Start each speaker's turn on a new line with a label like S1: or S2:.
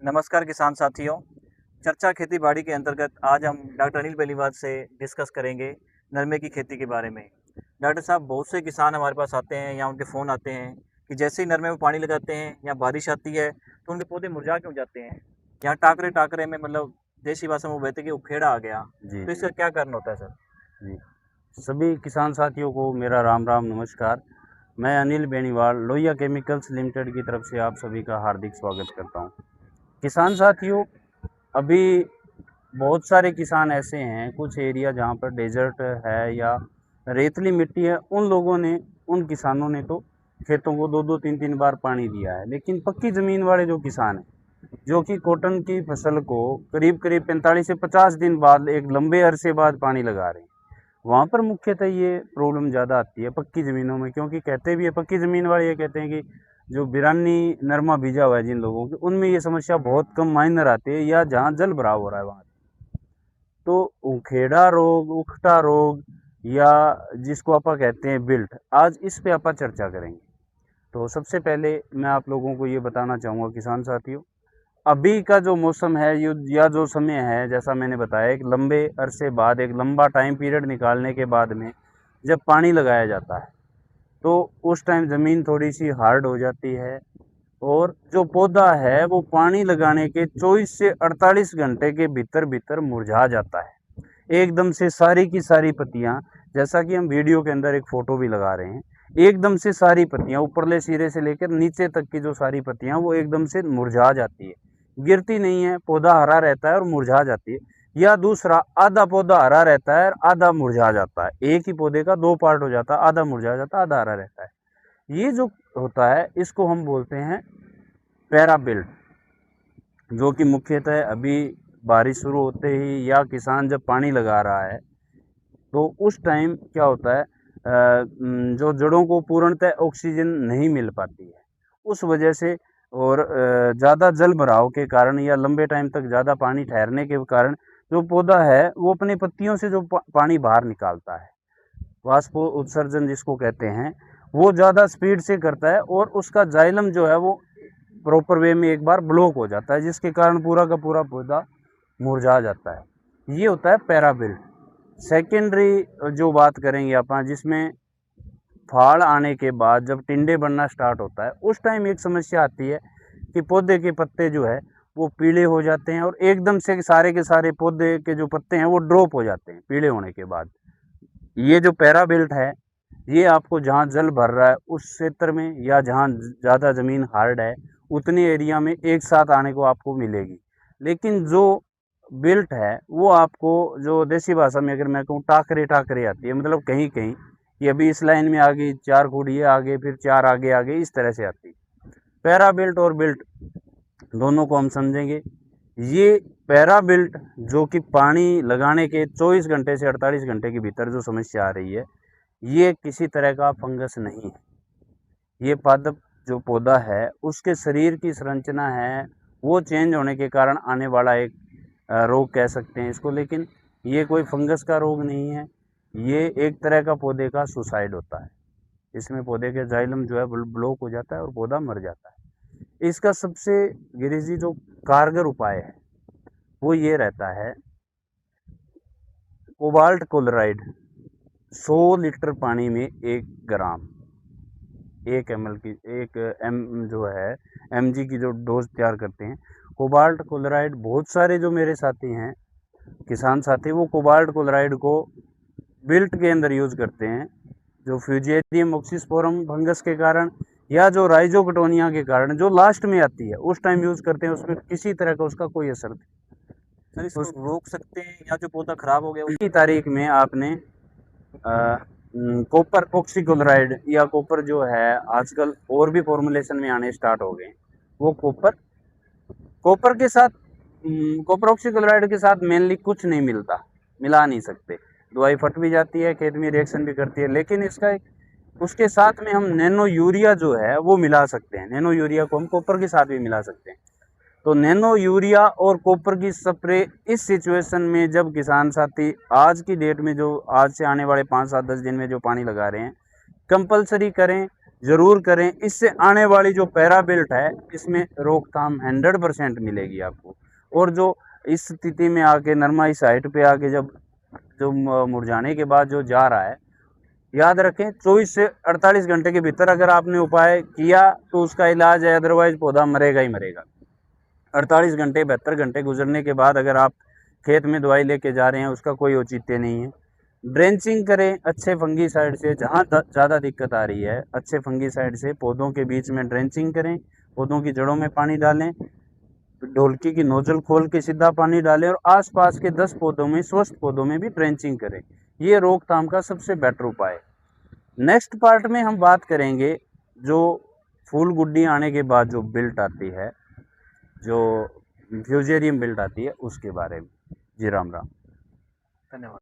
S1: नमस्कार किसान साथियों। चर्चा खेती बाड़ी के अंतर्गत आज हम डॉक्टर अनिल बेनीवाल से डिस्कस करेंगे नरमे की खेती के बारे में। डॉक्टर साहब, बहुत से किसान हमारे पास आते हैं या उनके फ़ोन आते हैं कि जैसे ही नरमे में पानी लगाते हैं या बारिश आती है तो उनके पौधे मुरझा क्यों जाते हैं या टाकरे टाकरे में, मतलब देसी भाषा में वो कहते हैं कि उखेड़ा आ गया।
S2: जी,
S1: तो इसका क्या कारण होता है सर?
S2: जी। सभी किसान साथियों को मेरा राम राम नमस्कार। मैं अनिल बेनीवाल लोहिया केमिकल्स लिमिटेड की तरफ से आप सभी का हार्दिक स्वागत करता हूँ। किसान साथियों, अभी बहुत सारे किसान ऐसे हैं, कुछ एरिया जहाँ पर डेज़र्ट है या रेतली मिट्टी है, उन किसानों ने तो खेतों को 2-2 3-3 बार पानी दिया है। लेकिन पक्की ज़मीन वाले जो किसान हैं, जो कि कॉटन की फसल को करीब-करीब 45 से 50 दिन बाद, एक लंबे अरसे बाद पानी लगा रहे हैं। वहाँ पर मुख्यतः ये प्रॉब्लम ज़्यादा आती है पक्की ज़मीनों में, क्योंकि कहते भी है पक्की ज़मीन वाले, ये कहते हैं कि जो बिरानी नरमा बीजा हुआ है जिन लोगों के, उनमें ये समस्या बहुत कम माइनर आती है, या जहाँ जल भराव हो रहा है वहाँ। तो उखेड़ा रोग, उखटा रोग, या जिसको आप कहते हैं बिल्ट, आज इस पे आप चर्चा करेंगे। तो सबसे पहले मैं आप लोगों को ये बताना चाहूँगा किसान साथियों, अभी का जो मौसम है या जो समय है, जैसा मैंने बताया, एक लंबे अरसे बाद, एक लंबा टाइम पीरियड निकालने के बाद में जब पानी लगाया जाता है, तो उस टाइम ज़मीन थोड़ी सी हार्ड हो जाती है, और जो पौधा है वो पानी लगाने के 24 से 48 घंटे के भीतर भीतर मुरझा जाता है। एकदम से सारी की सारी पत्तियां, जैसा कि हम वीडियो के अंदर एक फोटो भी लगा रहे हैं, एकदम से सारी पत्तियां ऊपरले सिरे से लेकर नीचे तक की जो सारी पत्तियां, वो एकदम से मुरझा जाती है, गिरती नहीं है, पौधा हरा रहता है और मुरझा जाती है। या दूसरा, आधा पौधा हरा रहता है और आधा मुरझा जाता है, एक ही पौधे का दो पार्ट हो जाता है, आधा मुरझा जाता है, आधा हरा रहता है। ये जो होता है, इसको हम बोलते हैं पैराबिल्ट, जो कि मुख्यतः अभी बारिश शुरू होते ही या किसान जब पानी लगा रहा है, तो उस टाइम क्या होता है, जो जड़ों को पूर्णतः ऑक्सीजन नहीं मिल पाती है, उस वजह से, और ज़्यादा जल भराव के कारण या लंबे टाइम तक ज़्यादा पानी ठहरने के कारण, जो पौधा है वो अपनी पत्तियों से जो पानी बाहर निकालता है, वाष्पो उत्सर्जन जिसको कहते हैं, वो ज़्यादा स्पीड से करता है, और उसका जाइलम जो है वो प्रॉपर वे में एक बार ब्लॉक हो जाता है, जिसके कारण पूरा का पूरा पौधा मुरझा जाता है। ये होता है पैराबिल्ट। सेकेंडरी जो बात करेंगे अपन, जिसमें फाड़ आने के बाद जब टिंडे बनना स्टार्ट होता है, उस टाइम एक समस्या आती है कि पौधे के पत्ते जो है वो पीले हो जाते हैं, और एकदम से सारे के सारे पौधे के जो पत्ते हैं वो ड्रॉप हो जाते हैं पीले होने के बाद। ये जो पैराबिल्ट है, ये आपको जहाँ जल भर रहा है उस क्षेत्र में, या जहाँ ज़्यादा ज़मीन हार्ड है, उतने एरिया में एक साथ आने को आपको मिलेगी। लेकिन जो बिल्ट है वो आपको, जो देसी भाषा में अगर मैं कहूँ, टाकरे टाकरे आती है, मतलब कहीं कहीं कि अभी इस लाइन में आ गई 4 फुट, ये आगे, फिर 4 आगे आगे, इस तरह से आती है। पैराबिल्ट और बिल्ट दोनों को हम समझेंगे। ये पैराबिल्ट, जो कि पानी लगाने के 24 घंटे से 48 घंटे के भीतर जो समस्या आ रही है, ये किसी तरह का फंगस नहीं है। ये पादप जो पौधा है, उसके शरीर की संरचना है, वो चेंज होने के कारण आने वाला एक रोग कह सकते हैं इसको। लेकिन ये कोई फंगस का रोग नहीं है, ये एक तरह का पौधे का सुसाइड होता है। इसमें पौधे के जाइलम जो है ब्लॉक हो जाता है और पौधा मर जाता है। इसका सबसे गिरिजी जो कारगर उपाय है, वो ये रहता है, कोबाल्ट क्लोराइड 100 लीटर पानी में 1 ग्राम, 1 ml की, 1 जो है mg की जो डोज तैयार करते हैं। कोबाल्ट क्लोराइड, बहुत सारे जो मेरे साथी हैं, किसान साथी, वो कोबाल्ट क्लोराइड को बिल्ट के अंदर यूज करते हैं, जो फ्यूजेरियम ऑक्सीस्पोरम फंगस के कारण या जो राइजोकटोनिया के कारण जो लास्ट में आती है, उस टाइम यूज करते हैं। उसमें किसी तरह का उसका कोई असर नहीं।
S1: सर, इसको रोक सकते हैं या जो पौधा खराब हो गया
S2: की तारीख में आपने कॉपर ऑक्सीक्लोराइड, या कॉपर जो है आजकल और भी फॉर्मुलेशन में आने स्टार्ट हो गए, वो कॉपर कॉपर के साथ, कॉपर ऑक्सीक्लोराइड के साथ मेनली कुछ नहीं मिलता, मिला नहीं सकते। दवाई फट भी जाती है, खेत में रिएक्शन भी करती है, लेकिन इसका एक, उसके साथ में हम नैनो यूरिया जो है वो मिला सकते हैं। नैनो यूरिया को हम कॉपर के साथ भी मिला सकते हैं। तो नैनो यूरिया और कॉपर की स्प्रे इस सिचुएशन में, जब किसान साथी आज की डेट में, जो आज से आने वाले 5, 7, 10 दिन में जो पानी लगा रहे हैं, कंपलसरी करें। ज़रूर करें। इससे आने वाली जो पैराबिल्ट है इसमें रोकथाम 100% मिलेगी आपको। और जो इस स्थिति में आके नरमा इस हाइट पे आके जब जो मुरझाने के बाद जो जा रहा है, याद रखें 24 से 48 घंटे के भीतर अगर आपने उपाय किया तो उसका इलाज है, अदरवाइज पौधा मरेगा ही मरेगा। 48 घंटे 72 घंटे गुजरने के बाद अगर आप खेत में दवाई लेके जा रहे हैं उसका कोई औचित्य नहीं है। ड्रेंचिंग करें अच्छे फंगीसाइड से, जहाँ ज़्यादा दिक्कत आ रही है अच्छे फंगीसाइड से पौधों के बीच में ड्रेंचिंग करें, पौधों की जड़ों में पानी डालें, ढोलकी की नोजल खोल के सीधा पानी डालें और आसपास के 10 पौधों में, स्वस्थ पौधों में भी ड्रेंचिंग करें। ये रोकथाम का सबसे बेटर उपाय है। नेक्स्ट पार्ट में हम बात करेंगे जो फूल गुड्डी आने के बाद जो बिल्ट आती है, जो फ्यूजेरियम बिल्ट आती है, उसके बारे में। जी राम राम।
S1: धन्यवाद।